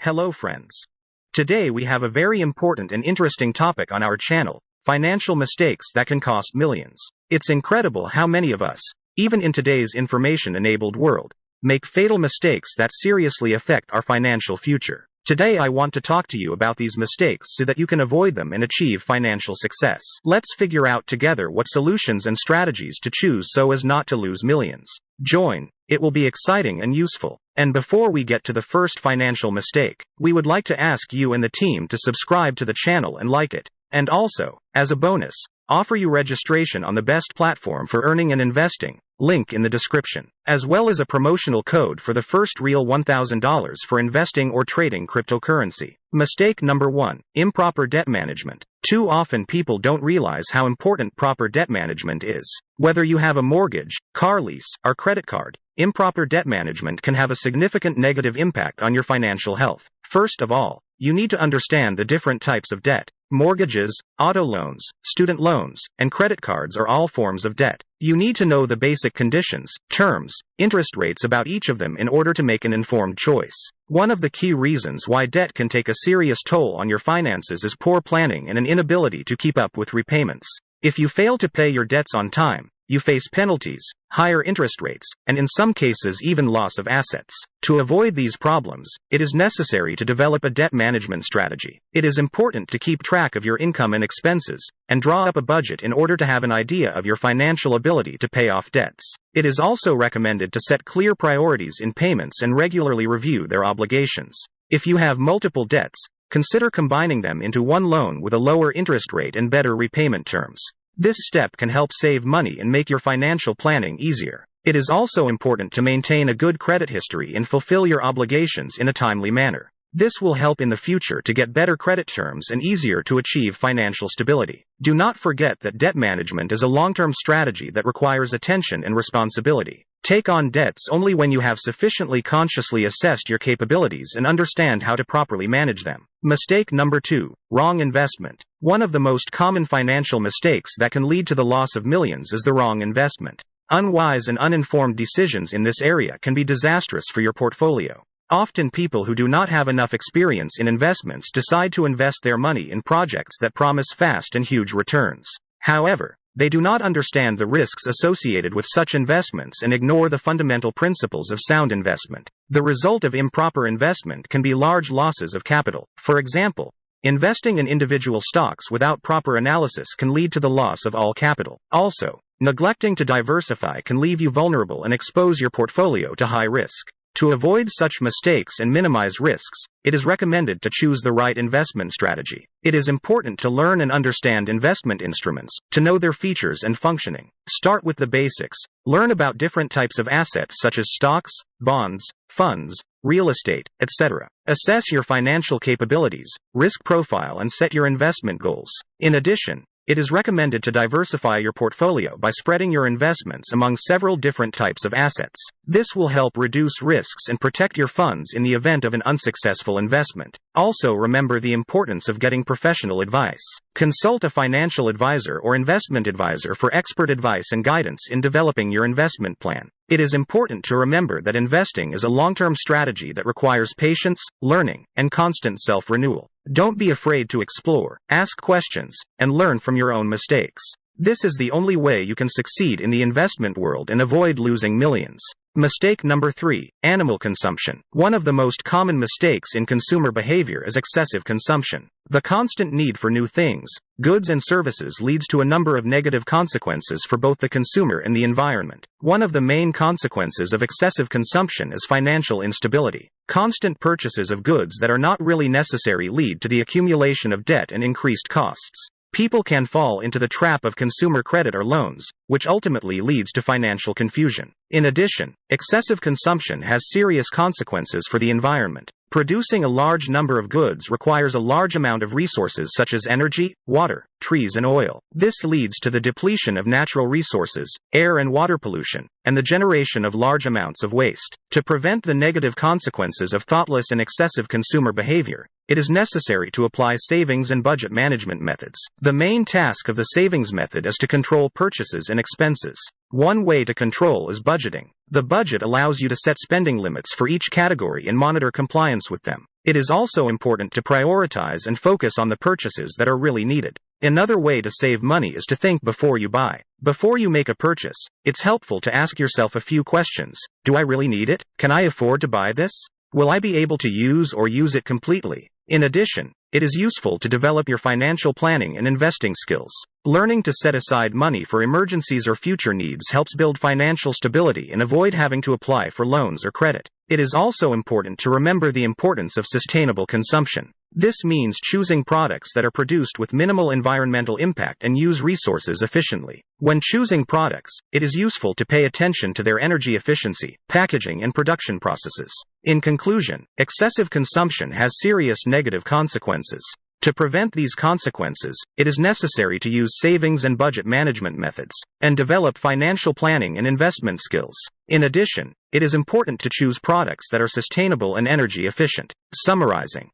Hello friends. Today we have a very important and interesting topic on our channel, financial mistakes that can cost millions. It's incredible how many of us, even in today's information-enabled world, make fatal mistakes that seriously affect our financial future. Today I want to talk to you about these mistakes so that you can avoid them and achieve financial success. Let's figure out together what solutions and strategies to choose so as not to lose millions. Join, it will be exciting and useful. And before we get to the first financial mistake, we would like to ask you and the team to subscribe to the channel and like it. And also, as a bonus, offer you registration on the best platform for earning and investing, link in the description, as well as a promotional code for the first real $1,000 for investing or trading cryptocurrency. Mistake number 1, improper debt management. Too often people don't realize how important proper debt management is. Whether you have a mortgage, car lease, or credit card, improper debt management can have a significant negative impact on your financial health. First of all, you need to understand the different types of debt. Mortgages, auto loans, student loans, and credit cards are all forms of debt. You need to know the basic conditions, terms, interest rates about each of them in order to make an informed choice. One of the key reasons why debt can take a serious toll on your finances is poor planning and an inability to keep up with repayments. If you fail to pay your debts on time, you face penalties, higher interest rates, and in some cases even loss of assets. To avoid these problems, it is necessary to develop a debt management strategy. It is important to keep track of your income and expenses, and draw up a budget in order to have an idea of your financial ability to pay off debts. It is also recommended to set clear priorities in payments and regularly review their obligations. If you have multiple debts, consider combining them into one loan with a lower interest rate and better repayment terms. This step can help save money and make your financial planning easier. It is also important to maintain a good credit history and fulfill your obligations in a timely manner. This will help in the future to get better credit terms and easier to achieve financial stability. Do not forget that debt management is a long-term strategy that requires attention and responsibility. Take on debts only when you have sufficiently consciously assessed your capabilities and understand how to properly manage them. Mistake number 2, wrong investment. One of the most common financial mistakes that can lead to the loss of millions is the wrong investment. Unwise and uninformed decisions in this area can be disastrous for your portfolio. Often people who do not have enough experience in investments decide to invest their money in projects that promise fast and huge returns. However, they do not understand the risks associated with such investments and ignore the fundamental principles of sound investment. The result of improper investment can be large losses of capital. For example, investing in individual stocks without proper analysis can lead to the loss of all capital. Also, neglecting to diversify can leave you vulnerable and expose your portfolio to high risk. To avoid such mistakes and minimize risks, it is recommended to choose the right investment strategy. It is important to learn and understand investment instruments, to know their features and functioning. Start with the basics. Learn about different types of assets such as stocks, bonds, funds, real estate, etc. Assess your financial capabilities, risk profile, and set your investment goals. In addition, it is recommended to diversify your portfolio by spreading your investments among several different types of assets. This will help reduce risks and protect your funds in the event of an unsuccessful investment. Also remember the importance of getting professional advice. Consult a financial advisor or investment advisor for expert advice and guidance in developing your investment plan. It is important to remember that investing is a long-term strategy that requires patience, learning, and constant self-renewal. Don't be afraid to explore, ask questions, and learn from your own mistakes. This is the only way you can succeed in the investment world and avoid losing millions. Mistake number 3, animal consumption. One of the most common mistakes in consumer behavior is excessive consumption. The constant need for new things, goods and services leads to a number of negative consequences for both the consumer and the environment. One of the main consequences of excessive consumption is financial instability. Constant purchases of goods that are not really necessary lead to the accumulation of debt and increased costs. People can fall into the trap of consumer credit or loans, which ultimately leads to financial confusion. In addition, excessive consumption has serious consequences for the environment. Producing a large number of goods requires a large amount of resources such as energy, water, trees, and oil. This leads to the depletion of natural resources, air and water pollution, and the generation of large amounts of waste. To prevent the negative consequences of thoughtless and excessive consumer behavior, it is necessary to apply savings and budget management methods. The main task of the savings method is to control purchases and expenses. One way to control is budgeting. The budget allows you to set spending limits for each category and monitor compliance with them. It is also important to prioritize and focus on the purchases that are really needed. Another way to save money is to think before you buy. Before you make a purchase, it's helpful to ask yourself a few questions. Do I really need it? Can I afford to buy this? Will I be able to use it completely? In addition, it is useful to develop your financial planning and investing skills. Learning to set aside money for emergencies or future needs helps build financial stability and avoid having to apply for loans or credit. It is also important to remember the importance of sustainable consumption. This means choosing products that are produced with minimal environmental impact and use resources efficiently. When choosing products, it is useful to pay attention to their energy efficiency, packaging, and production processes. In conclusion, excessive consumption has serious negative consequences. To prevent these consequences, it is necessary to use savings and budget management methods, and develop financial planning and investment skills. In addition, it is important to choose products that are sustainable and energy efficient. Summarizing,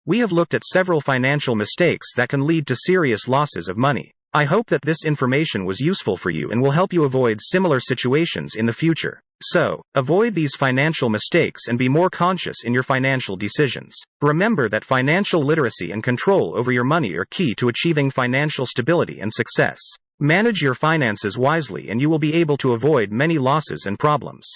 we have looked at several financial mistakes that can lead to serious losses of money. I hope that this information was useful for you and will help you avoid similar situations in the future. Avoid these financial mistakes and be more conscious in your financial decisions. Remember that financial literacy and control over your money are key to achieving financial stability and success. Manage your finances wisely and you will be able to avoid many losses and problems.